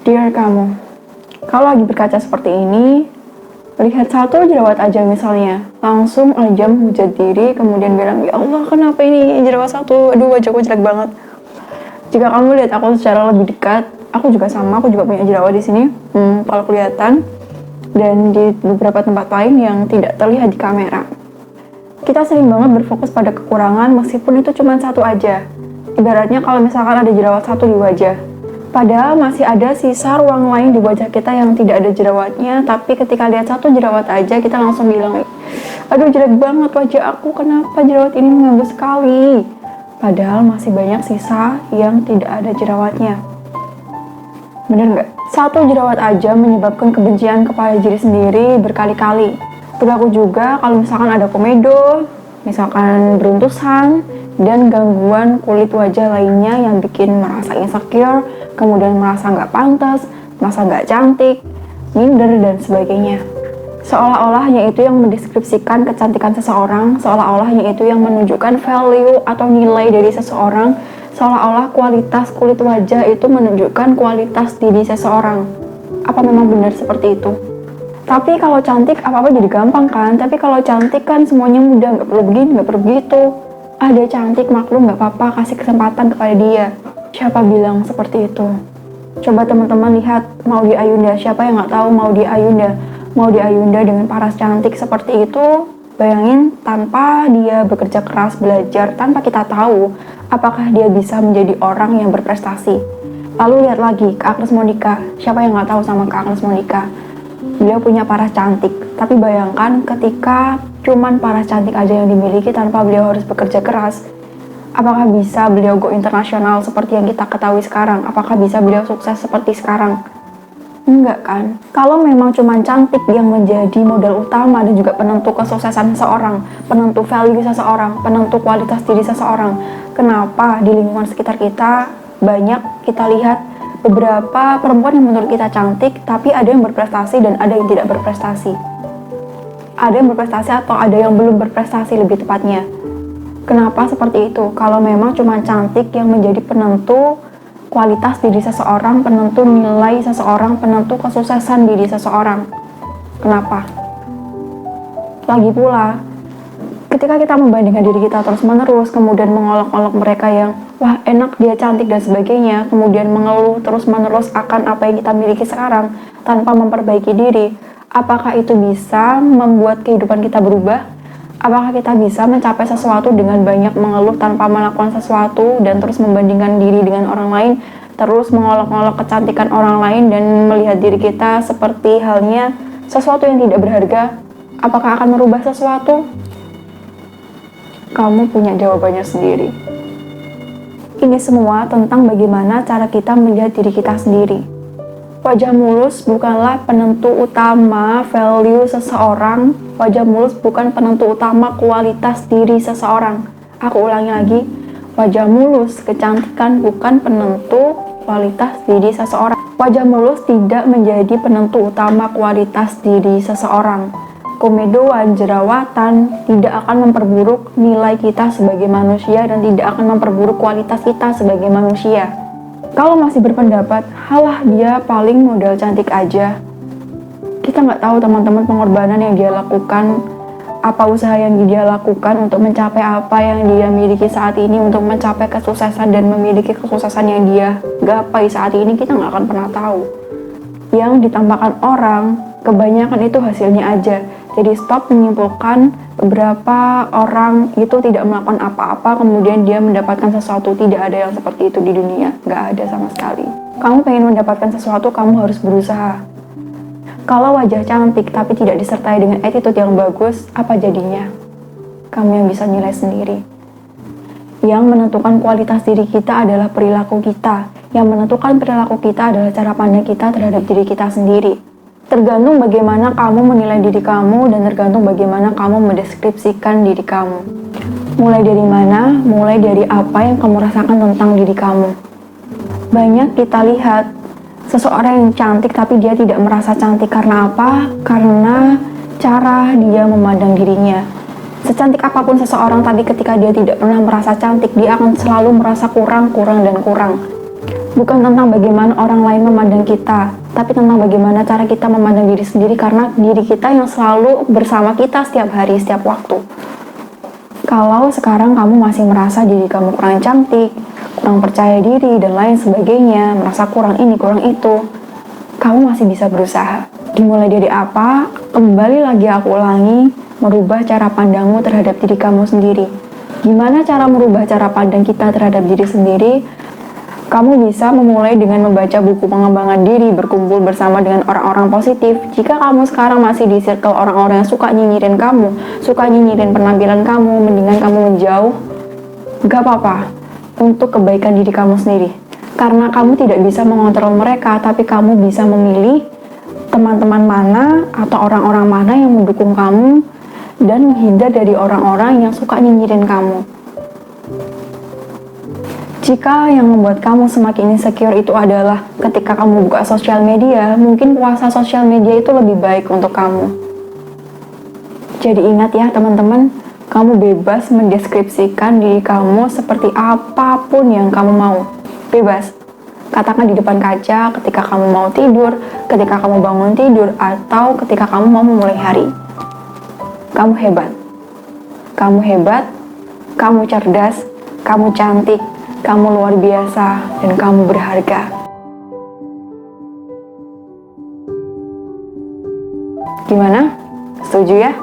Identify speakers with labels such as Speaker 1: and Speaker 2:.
Speaker 1: Dear kamu, kalau lagi berkaca seperti ini, lihat satu jerawat aja misalnya, langsung aja menghujat diri, kemudian bilang, ya Allah kenapa ini jerawat satu, aduh wajahku jelek banget. Jika kamu lihat aku secara lebih dekat, aku juga sama, aku juga punya jerawat di sini, kalau kelihatan, dan di beberapa tempat lain yang tidak terlihat di kamera. Kita sering banget berfokus pada kekurangan meskipun itu cuma satu aja. Ibaratnya kalau misalkan ada jerawat satu di wajah, padahal masih ada sisa ruang lain di wajah kita yang tidak ada jerawatnya, tapi ketika lihat satu jerawat aja kita langsung bilang, aduh jelek banget wajah aku, kenapa jerawat ini mengganggu sekali. Padahal masih banyak sisa yang tidak ada jerawatnya. Bener nggak? Satu jerawat aja menyebabkan kebencian kepada diri sendiri berkali-kali. Berlaku juga kalau misalkan ada komedo, misalkan beruntusan, dan gangguan kulit wajah lainnya yang bikin merasa insecure, kemudian merasa nggak pantas, merasa nggak cantik, minder, dan sebagainya. Seolah-olahnya itu yang mendeskripsikan kecantikan seseorang, seolah-olahnya itu yang menunjukkan value atau nilai dari seseorang, seolah-olah kualitas kulit wajah itu menunjukkan kualitas diri seseorang. Apa memang benar seperti itu? Tapi kalau cantik apa-apa jadi gampang kan? Tapi kalau cantik kan semuanya mudah, nggak perlu begini, nggak perlu begitu. Ada cantik maklum nggak apa-apa, kasih kesempatan kepada dia. Siapa bilang seperti itu? Coba teman-teman lihat Maudy Ayunda, siapa yang nggak tahu Maudy Ayunda? Maudy Ayunda dengan paras cantik seperti itu, bayangin tanpa dia bekerja keras belajar, tanpa kita tahu apakah dia bisa menjadi orang yang berprestasi. Lalu lihat lagi ke Agnes Monica, siapa yang nggak tahu sama Kak Agnes Monica? Beliau punya paras cantik, tapi bayangkan ketika cuman paras cantik aja yang dimiliki tanpa beliau harus bekerja keras, apakah bisa beliau go internasional seperti yang kita ketahui sekarang? Apakah bisa beliau sukses seperti sekarang? Enggak kan? Kalau memang cuman cantik yang menjadi modal utama dan juga penentu kesuksesan seseorang, penentu value seseorang, penentu kualitas diri seseorang, kenapa di lingkungan sekitar kita banyak kita lihat beberapa perempuan yang menurut kita cantik, tapi ada yang berprestasi dan ada yang tidak berprestasi. Ada yang berprestasi atau ada yang belum berprestasi lebih tepatnya. Kenapa seperti itu? Kalau memang cuma cantik yang menjadi penentu kualitas diri seseorang, penentu nilai seseorang, penentu kesuksesan diri seseorang. Kenapa? Lagi pula, ketika kita membandingkan diri kita terus-menerus, kemudian mengolok-olok mereka yang wah enak dia cantik dan sebagainya, kemudian mengeluh terus-menerus akan apa yang kita miliki sekarang tanpa memperbaiki diri, apakah itu bisa membuat kehidupan kita berubah? Apakah kita bisa mencapai sesuatu dengan banyak mengeluh tanpa melakukan sesuatu dan terus membandingkan diri dengan orang lain, terus mengolok-olok kecantikan orang lain dan melihat diri kita seperti halnya sesuatu yang tidak berharga? Apakah akan merubah sesuatu? Kamu punya jawabannya sendiri. Ini semua tentang bagaimana cara kita melihat diri kita sendiri. Wajah mulus bukanlah penentu utama value seseorang. Wajah mulus bukan penentu utama kualitas diri seseorang. Aku ulangi lagi, wajah mulus, kecantikan bukan penentu kualitas diri seseorang. Wajah mulus tidak menjadi penentu utama kualitas diri seseorang. Komedoan, jerawatan tidak akan memperburuk nilai kita sebagai manusia dan tidak akan memperburuk kualitas kita sebagai manusia. Kalau masih berpendapat, halah dia paling modal cantik aja. Kita nggak tahu teman-teman pengorbanan yang dia lakukan, apa usaha yang dia lakukan untuk mencapai apa yang dia miliki saat ini, untuk mencapai kesuksesan dan memiliki kesuksesan yang dia gapai saat ini, kita nggak akan pernah tahu. Yang ditampakkan orang, kebanyakan itu hasilnya aja. Jadi stop menyimpulkan beberapa orang itu tidak melakukan apa-apa kemudian dia mendapatkan sesuatu. Tidak ada yang seperti itu di dunia, nggak ada sama sekali. Kamu pengen mendapatkan sesuatu, kamu harus berusaha. Kalau wajah cantik tapi tidak disertai dengan attitude yang bagus, apa jadinya? Kamu yang bisa nilai sendiri. Yang menentukan kualitas diri kita adalah perilaku kita. Yang menentukan perilaku kita adalah cara pandang kita terhadap diri kita sendiri. Tergantung bagaimana kamu menilai diri kamu dan tergantung bagaimana kamu mendeskripsikan diri kamu. Mulai dari mana? Mulai dari apa yang kamu rasakan tentang diri kamu. Banyak kita lihat seseorang yang cantik tapi dia tidak merasa cantik karena apa? Karena cara dia memandang dirinya. Secantik apapun seseorang tapi ketika dia tidak pernah merasa cantik, dia akan selalu merasa kurang. Bukan tentang bagaimana orang lain memandang kita, tapi tentang bagaimana cara kita memandang diri sendiri, karena diri kita yang selalu bersama kita setiap hari, setiap waktu. Kalau sekarang kamu masih merasa diri kamu kurang cantik, kurang percaya diri, dan lain sebagainya, merasa kurang ini, kurang itu, kamu masih bisa berusaha. Dimulai dari apa? Kembali lagi aku ulangi, merubah cara pandangmu terhadap diri kamu sendiri. Gimana cara merubah cara pandang kita terhadap diri sendiri? Kamu bisa memulai dengan membaca buku pengembangan diri, berkumpul bersama dengan orang-orang positif. Jika kamu sekarang masih di circle orang-orang yang suka nyinyirin kamu, suka nyinyirin penampilan kamu, mendingan kamu menjauh. Gak apa-apa, untuk kebaikan diri kamu sendiri. Karena kamu tidak bisa mengontrol mereka, tapi kamu bisa memilih teman-teman mana atau orang-orang mana yang mendukung kamu dan menghindar dari orang-orang yang suka nyinyirin kamu. Jika yang membuat kamu semakin insecure itu adalah ketika kamu buka sosial media, mungkin puasa sosial media itu lebih baik untuk kamu. Jadi ingat ya teman-teman, kamu bebas mendeskripsikan diri kamu seperti apapun yang kamu mau. Bebas. Katakan di depan kaca ketika kamu mau tidur, ketika kamu bangun tidur, atau ketika kamu mau memulai hari. Kamu hebat. Kamu hebat, kamu cerdas, kamu cantik, kamu luar biasa, dan kamu berharga. Gimana? Setuju ya?